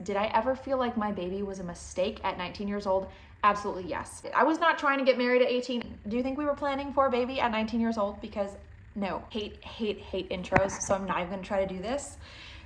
did I ever feel like my baby was a mistake at 19 years old? Absolutely yes. I was not trying to get married at 18. Do you think we were planning for a baby at 19 years old? Because no, hate intros, so I'm not even gonna try to do this.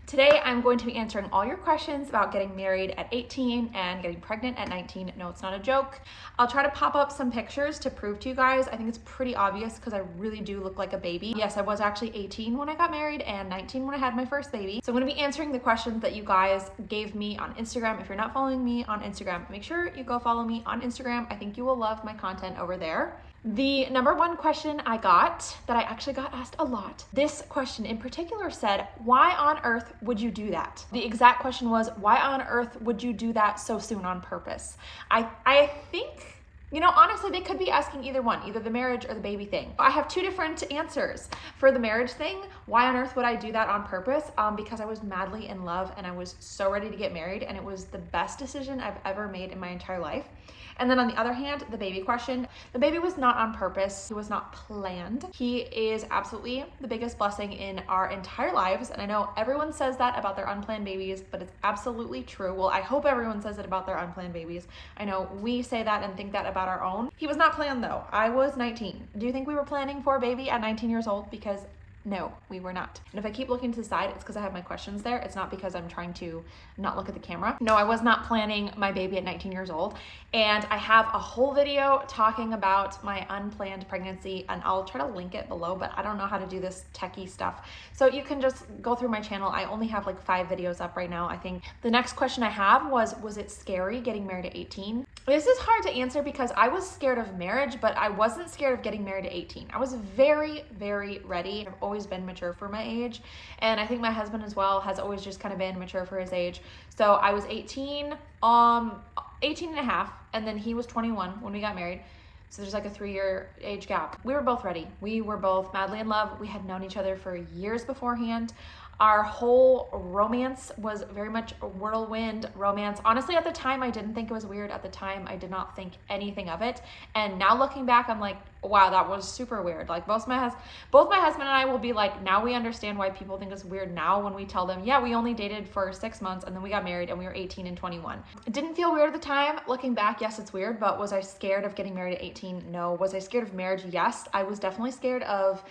Today, I'm going to be answering all your questions about getting married at 18 and getting pregnant at 19. No, it's not a joke. I'll try to pop up some pictures to prove to you guys. I think it's pretty obvious because I really do look like a baby. Yes, I was actually 18 when I got married and 19 when I had my first baby. So I'm going to be answering the questions that you guys gave me on Instagram. If you're not following me on Instagram, make sure you go follow me on Instagram. I think you will love my content over there. The number one question I got, that I actually got asked a lot, this question in particular said, why on earth would you do that? The exact question was, why on earth would you do that so soon on purpose? I think, honestly, they could be asking either one, either the marriage or the baby thing. I have two different answers. For the marriage thing, why on earth would I do that on purpose? Because I was madly in love and I was so ready to get married, and it was the best decision I've ever made in my entire life. And then on the other hand, the baby question, the baby was not on purpose. He was not planned. He is absolutely the biggest blessing in our entire lives. And I know everyone says that about their unplanned babies, but it's absolutely true. Well, I hope everyone says it about their unplanned babies. I know we say that and think that about our own. He was not planned though. I was 19. Do you think we were planning for a baby at 19 years old? Because no, we were not. And if I keep looking to the side, it's because I have my questions there. It's not because I'm trying to not look at the camera. No, I was not planning my baby at 19 years old. And I have a whole video talking about my unplanned pregnancy, and I'll try to link it below, but I don't know how to do this techie stuff. So you can just go through my channel. I only have like 5 videos up right now, I think. The next question I have was it scary getting married at 18? This is hard to answer because I was scared of marriage, but I wasn't scared of getting married at 18. I was very, very ready. I've always been mature for my age, and I think my husband as well has always just kind of been mature for his age. So I was 18 and a half, and then he was 21 when we got married. So there's like a 3-year age gap. We were both ready. We were both madly in love. We had known each other for years beforehand. Our whole romance was very much a whirlwind romance. Honestly, at the time, I didn't think it was weird. At the time, I did not think anything of it. And now looking back, I'm like, wow, that was super weird. Like both my husband and I will be like, now we understand why people think it's weird now when we tell them, yeah, we only dated for 6 months and then we got married and we were 18 and 21. It didn't feel weird at the time. Looking back, yes, it's weird, but was I scared of getting married at 18? No. Was I scared of marriage? Yes. I was definitely scared of,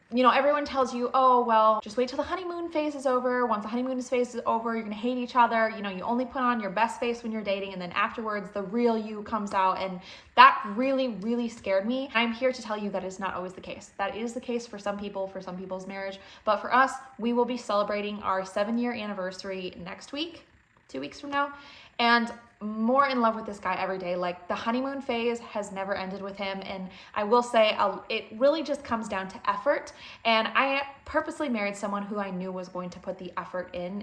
everyone tells you, oh, well, just wait till the honeymoon phase is over. Once the honeymoon phase is over, you're gonna hate each other. You only put on your best face when you're dating, and then afterwards, the real you comes out. And that really, really scared me. I'm here to tell you that is not always the case. That is the case for some people, for some people's marriage. But for us, we will be celebrating our 7-year anniversary next week, 2 weeks from now. And more in love with this guy every day. Like the honeymoon phase has never ended with him. And I will say it really just comes down to effort. And I purposely married someone who I knew was going to put the effort in.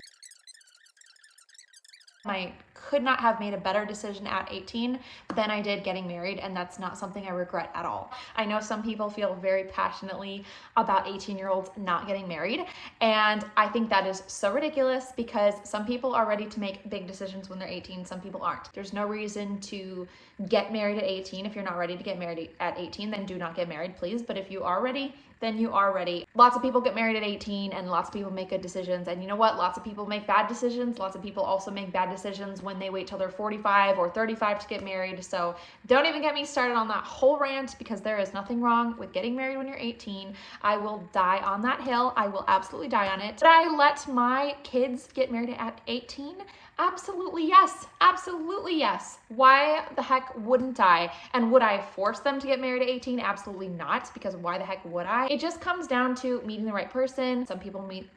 I could not have made a better decision at 18 than I did getting married, and that's not something I regret at all. I know some people feel very passionately about 18-year-olds not getting married, and I think that is so ridiculous because some people are ready to make big decisions when they're 18, some people aren't. There's no reason to get married at 18. If you're not ready to get married at 18, then do not get married, please. But if you are ready, then you are ready. Lots of people get married at 18 and lots of people make good decisions. And you know what? Lots of people make bad decisions. Lots of people also make bad decisions when they wait till they're 45 or 35 to get married. So don't even get me started on that whole rant because there is nothing wrong with getting married when you're 18. I will die on that hill. I will absolutely die on it. Did I let my kids get married at 18? Absolutely yes. Absolutely yes. Why the heck wouldn't I? And would I force them to get married at 18? Absolutely not, because why the heck would I? It just comes down to meeting the right person. Some people meet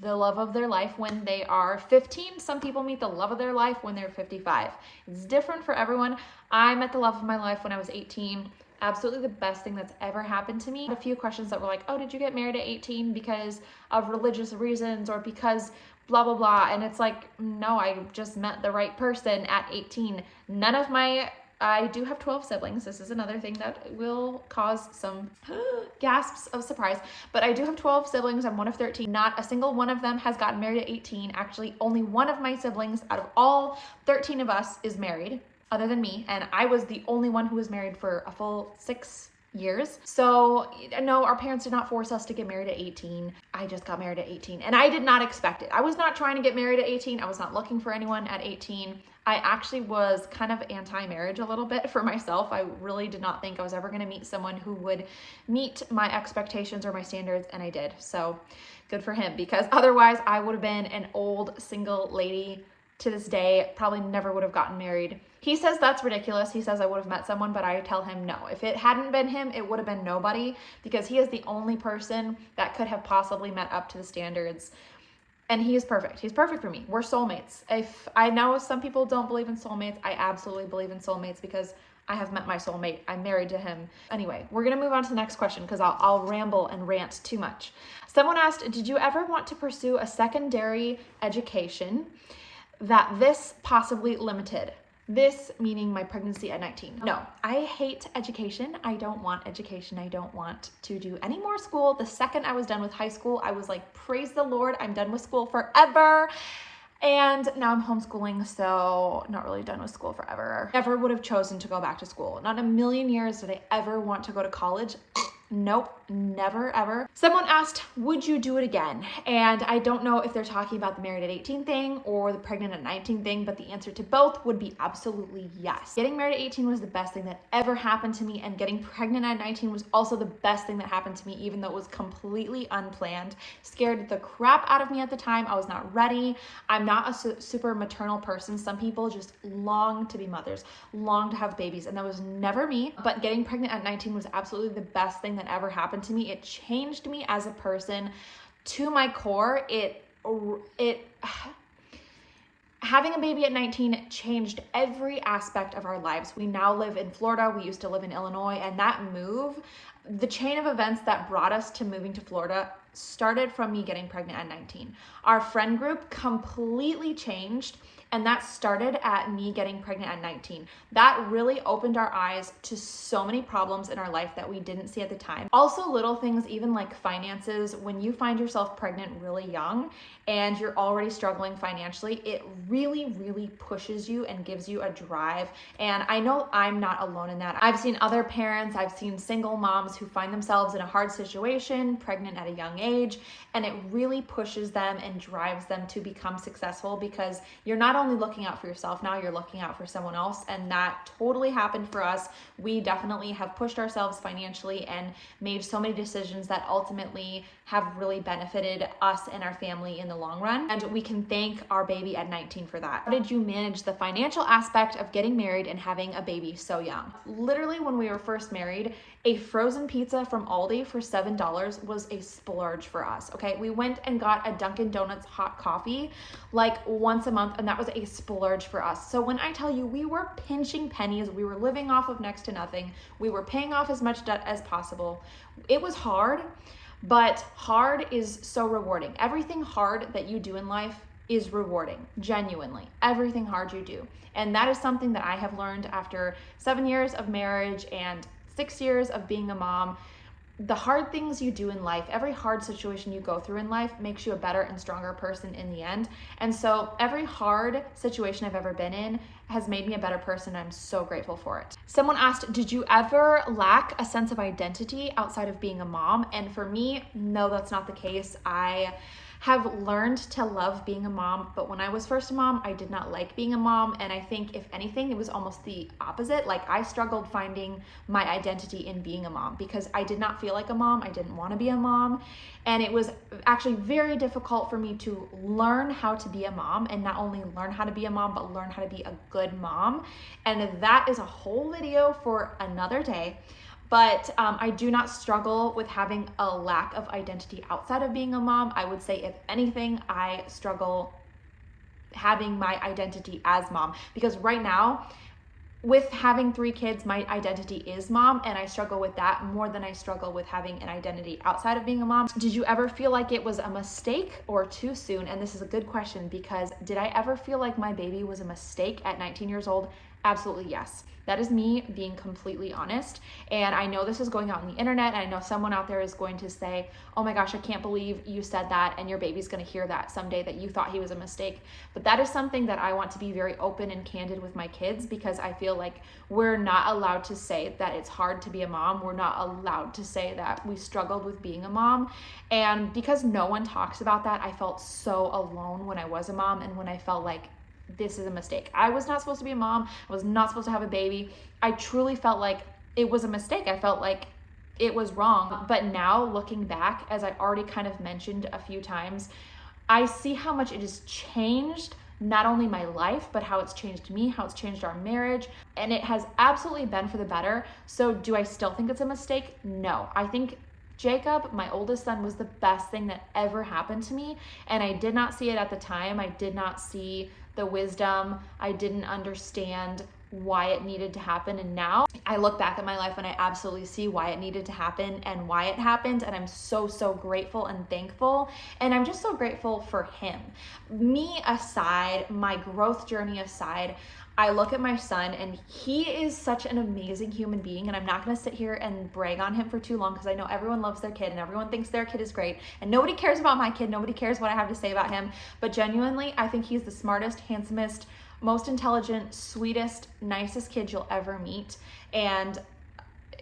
the love of their life when they are 15. Some people meet the love of their life when they're 55. It's different for everyone. I met the love of my life when I was 18. Absolutely the best thing that's ever happened to me. A few questions that were like, oh, did you get married at 18 because of religious reasons or because blah, blah, blah. And it's like, no, I just met the right person at 18. I do have 12 siblings. This is another thing that will cause some gasps of surprise, but I do have 12 siblings. I'm one of 13. Not a single one of them has gotten married at 18. Actually, only one of my siblings out of all 13 of us is married, other than me. And I was the only one who was married for a full 6 years. So no, our parents did not force us to get married at 18. I just got married at 18 and I did not expect it. I was not trying to get married at 18. I was not looking for anyone at 18. I actually was kind of anti-marriage a little bit for myself. I really did not think I was ever going to meet someone who would meet my expectations or my standards, and I did. So good for him, because otherwise I would have been an old single lady to this day, probably never would have gotten married. He says that's ridiculous. He says I would have met someone, but I tell him no. If it hadn't been him, it would have been nobody, because he is the only person that could have possibly met up to the standards. And he is perfect. He's perfect for me. We're soulmates. If I know some people don't believe in soulmates, I absolutely believe in soulmates because I have met my soulmate. I'm married to him. Anyway, we're going to move on to the next question because I'll ramble and rant too much. Someone asked, did you ever want to pursue a secondary education that this possibly limited? This meaning my pregnancy at 19. No, I hate education. I don't want education. I don't want to do any more school. The second I was done with high school, I was like, praise the Lord, I'm done with school forever. And now I'm homeschooling, so not really done with school forever. Never would have chosen to go back to school. Not in a million years did I ever want to go to college. Nope, never ever. Someone asked, would you do it again? And I don't know if they're talking about the married at 18 thing or the pregnant at 19 thing, but the answer to both would be absolutely yes. Getting married at 18 was the best thing that ever happened to me, and getting pregnant at 19 was also the best thing that happened to me, even though it was completely unplanned. Scared the crap out of me at the time. I was not ready. I'm not a super maternal person. Some people just long to be mothers, long to have babies, and that was never me. But getting pregnant at 19 was absolutely the best thing that ever happened to me. It changed me as a person to my core. Having a baby at 19 changed every aspect of our lives. We now live in Florida. We used to live in Illinois, and that move, the chain of events that brought us to moving to Florida, started from me getting pregnant at 19. Our friend group completely changed, and that started at me getting pregnant at 19. That really opened our eyes to so many problems in our life that we didn't see at the time. Also, little things, even like finances. When you find yourself pregnant really young and you're already struggling financially, it really, really pushes you and gives you a drive. And I know I'm not alone in that. I've seen other parents, I've seen single moms who find themselves in a hard situation, pregnant at a young age, and it really pushes them and drives them to become successful, because you're not only looking out for yourself now, you're looking out for someone else. And that totally happened for us. We definitely have pushed ourselves financially and made so many decisions that ultimately have really benefited us and our family in the long run. And we can thank our baby at 19 for that. How did you manage the financial aspect of getting married and having a baby so young? Literally, when we were first married, a frozen pizza from Aldi for $7 was a splurge for us, okay? We went and got a Dunkin' Donuts hot coffee like once a month, and that was a splurge for us. So when I tell you we were pinching pennies, we were living off of next to nothing, we were paying off as much debt as possible. It was hard, but hard is so rewarding. Everything hard that you do in life is rewarding, genuinely. Everything hard you do. And that is something that I have learned after 7 years of marriage and 6 years of being a mom. The hard things you do in life, every hard situation you go through in life makes you a better and stronger person in the end. And so every hard situation I've ever been in has made me a better person. I'm so grateful for it. Someone asked, did you ever lack a sense of identity outside of being a mom? And for me, no, that's not the case. I have learned to love being a mom, but when I was first a mom, I did not like being a mom. And I think if anything, it was almost the opposite. Like, I struggled finding my identity in being a mom because I did not feel like a mom. I didn't want to be a mom. And it was actually very difficult for me to learn how to be a mom, and not only learn how to be a mom, but learn how to be a good mom. And that is a whole video for another day. But I do not struggle with having a lack of identity outside of being a mom. I would say, if anything, I struggle having my identity as mom, because right now, with having 3 kids, my identity is mom, and I struggle with that more than I struggle with having an identity outside of being a mom. Did you ever feel like it was a mistake or too soon? And this is a good question, because did I ever feel like my baby was a mistake at 19 years old? Absolutely yes. That is me being completely honest. And I know this is going out on the internet, and I know someone out there is going to say, oh my gosh, I can't believe you said that, and your baby's going to hear that someday, that you thought he was a mistake. But that is something that I want to be very open and candid with my kids, because I feel like we're not allowed to say that it's hard to be a mom. We're not allowed to say that we struggled with being a mom. And because no one talks about that, I felt so alone when I was a mom, and when I felt like this is a mistake. I was not supposed to be a mom. I was not supposed to have a baby. I truly felt like it was a mistake. I felt like it was wrong. But now looking back, as I already kind of mentioned a few times, I see how much it has changed not only my life, but how it's changed me, how it's changed our marriage, and it has absolutely been for the better. So do I still think it's a mistake? No. I think Jacob, my oldest son, was the best thing that ever happened to me, and I did not see it at the time. I did not see the wisdom. I didn't understand why it needed to happen. And now I look back at my life and I absolutely see why it needed to happen and why it happened. And I'm so, so grateful and thankful. And I'm just so grateful for him. Me aside, my growth journey aside, I look at my son and he is such an amazing human being, and I'm not going to sit here and brag on him for too long, because I know everyone loves their kid and everyone thinks their kid is great, and nobody cares about my kid. Nobody cares what I have to say about him. But genuinely, I think he's the smartest, handsomest, most intelligent, sweetest, nicest kid you'll ever meet. And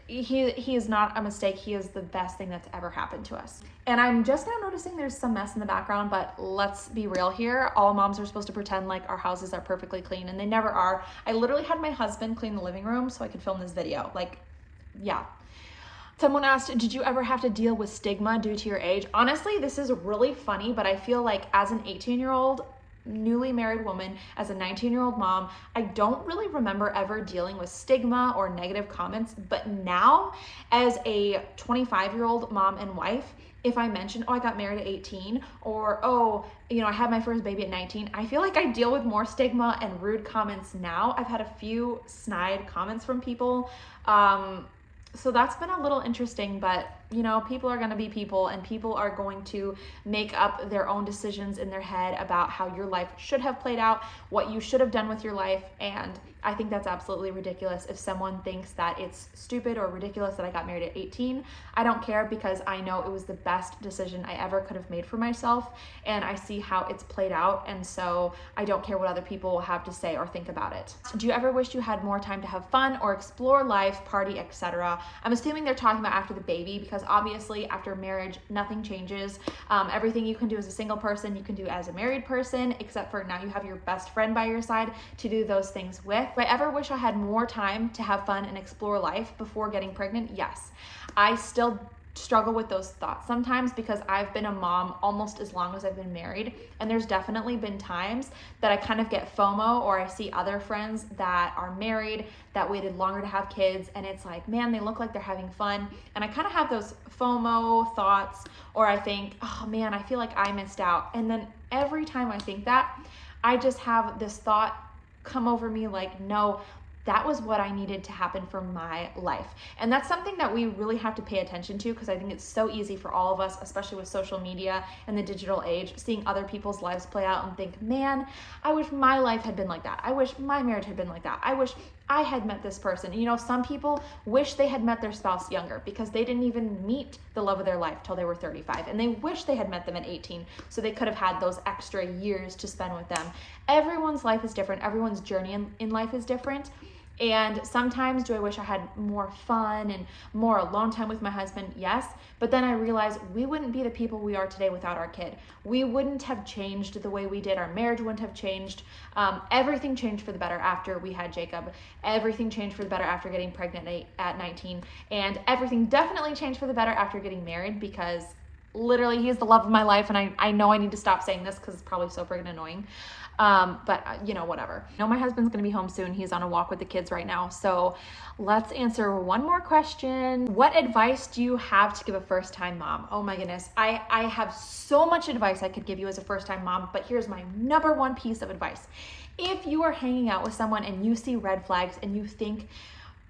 he is not a mistake. He is the best thing that's ever happened to us. And I'm just now noticing there's some mess in the background, but let's be real here. All moms are supposed to pretend like our houses are perfectly clean, and they never are. I literally had my husband clean the living room so I could film this video. Like, yeah. Someone asked, did you ever have to deal with stigma due to your age? Honestly, this is really funny, but I feel like as an 18-year-old newly married woman, as a 19-year-old mom, I don't really remember ever dealing with stigma or negative comments. But now, as a 25-year-old mom and wife, if I mention, oh, I got married at 18, or, oh, I had my first baby at 19, I feel like I deal with more stigma and rude comments now. I've had a few snide comments from people. So that's been a little interesting, but people are going to be people, and people are going to make up their own decisions in their head about how your life should have played out, what you should have done with your life. And I think that's absolutely ridiculous. If someone thinks that it's stupid or ridiculous that I got married at 18, I don't care, because I know it was the best decision I ever could have made for myself, and I see how it's played out, and so I don't care what other people will have to say or think about it. Do you ever wish you had more time to have fun or explore life, party, etc.? I'm assuming they're talking about after the baby, because obviously after marriage, nothing changes. Everything you can do as a single person, you can do as a married person, except for now you have your best friend by your side to do those things with. Do I ever wish I had more time to have fun and explore life before getting pregnant? Yes. I still struggle with those thoughts sometimes, because I've been a mom almost as long as I've been married, and there's definitely been times that I kind of get FOMO, or I see other friends that are married that waited longer to have kids, and it's like, man, they look like they're having fun, and I kind of have those FOMO thoughts, or I think, oh man, I feel like I missed out. And then every time I think that, I just have this thought come over me like, no, that was what I needed to happen for my life. And that's something that we really have to pay attention to, because I think it's so easy for all of us, especially with social media and the digital age, seeing other people's lives play out and think, man, I wish my life had been like that. I wish my marriage had been like that. I wish I had met this person. Some people wish they had met their spouse younger, because they didn't even meet the love of their life till they were 35, and they wish they had met them at 18 so they could have had those extra years to spend with them. Everyone's life is different. Everyone's journey in life is different. And sometimes, do I wish I had more fun and more alone time with my husband? Yes. But then I realized we wouldn't be the people we are today without our kid. We wouldn't have changed the way we did. Our marriage wouldn't have changed. Everything changed for the better after we had Jacob. Everything changed for the better after getting pregnant at 19. And everything definitely changed for the better after getting married, because literally he's the love of my life. And I know I need to stop saying this because it's probably so friggin' annoying. But whatever. I know my husband's going to be home soon. He's on a walk with the kids right now. So let's answer one more question. What advice do you have to give a first-time mom? Oh my goodness. I have so much advice I could give you as a first-time mom, but here's my number one piece of advice. If you are hanging out with someone and you see red flags and you think,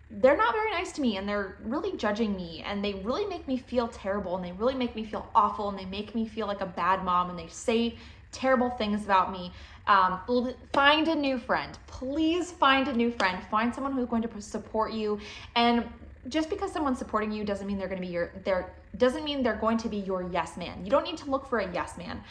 they're not very nice to me, and they're really judging me, and they really make me feel terrible, and they really make me feel awful, and they make me feel like a bad mom, and they say terrible things about me, find a new friend. Please find a new friend. Find someone who's going to support you. And just because someone's supporting you doesn't mean they're going to be they're going to be your yes man. You don't need to look for a yes man.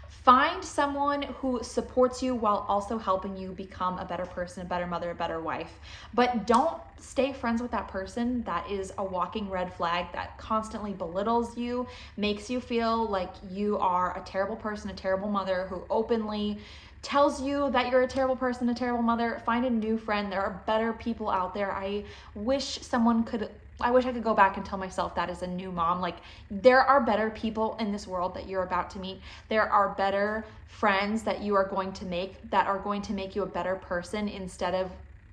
Find someone who supports you while also helping you become a better person, a better mother, a better wife. But don't stay friends with that person that is a walking red flag, that constantly belittles you, makes you feel like you are a terrible person, a terrible mother, who openly tells you that you're a terrible person, a terrible mother. Find a new friend. There are better people out there. I wish I could go back and tell myself that as a new mom. Like, there are better people in this world that you're about to meet. There are better friends that you are going to make that are going to make you a better person instead of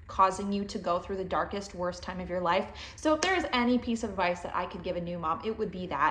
causing you to go through the darkest, worst time of your life. So if there is any piece of advice that I could give a new mom, it would be that.